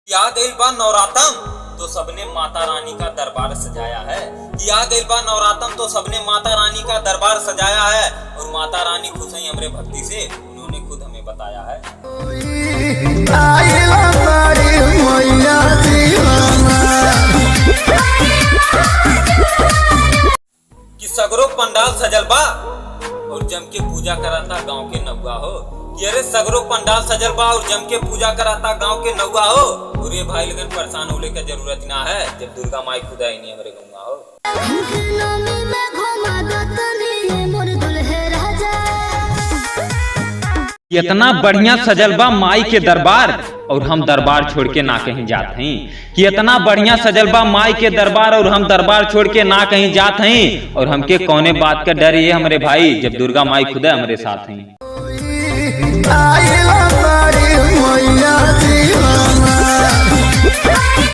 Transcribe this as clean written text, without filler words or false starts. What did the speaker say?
आ गइल बा नवरातन तो सबने माता रानी का दरबार सजाया है। आ गइल बा नवरातन तो सबने माता रानी का दरबार सजाया है और माता रानी खुश हैं हमरे भक्ति से, उन्होंने खुद हमें बताया है। कि सगरो पंडाल सजल बा और जम के पूजा कराता गांव के नौआ हो। कि अरे सगरो पंडाल सजल बा और जम के पूजा कराता गांव के नौआ हो। और ये भाई लगन परेशान होने की जरूरत ना है, जब दुर्गा माई खुद आई नहीं हमारे गंगा हो। इतना बढ़िया सजल बा माई के दरबार और हम दरबार छोड़ के ना कहीं जात हई। कि इतना बढ़िया सजल बा माई के दरबार और हम दरबार छोड़ के ना कहीं जात हई। और हमके कौने बात का डर ये हमारे भाई, जब दुर्गा माई खुद हमारे साथ हई।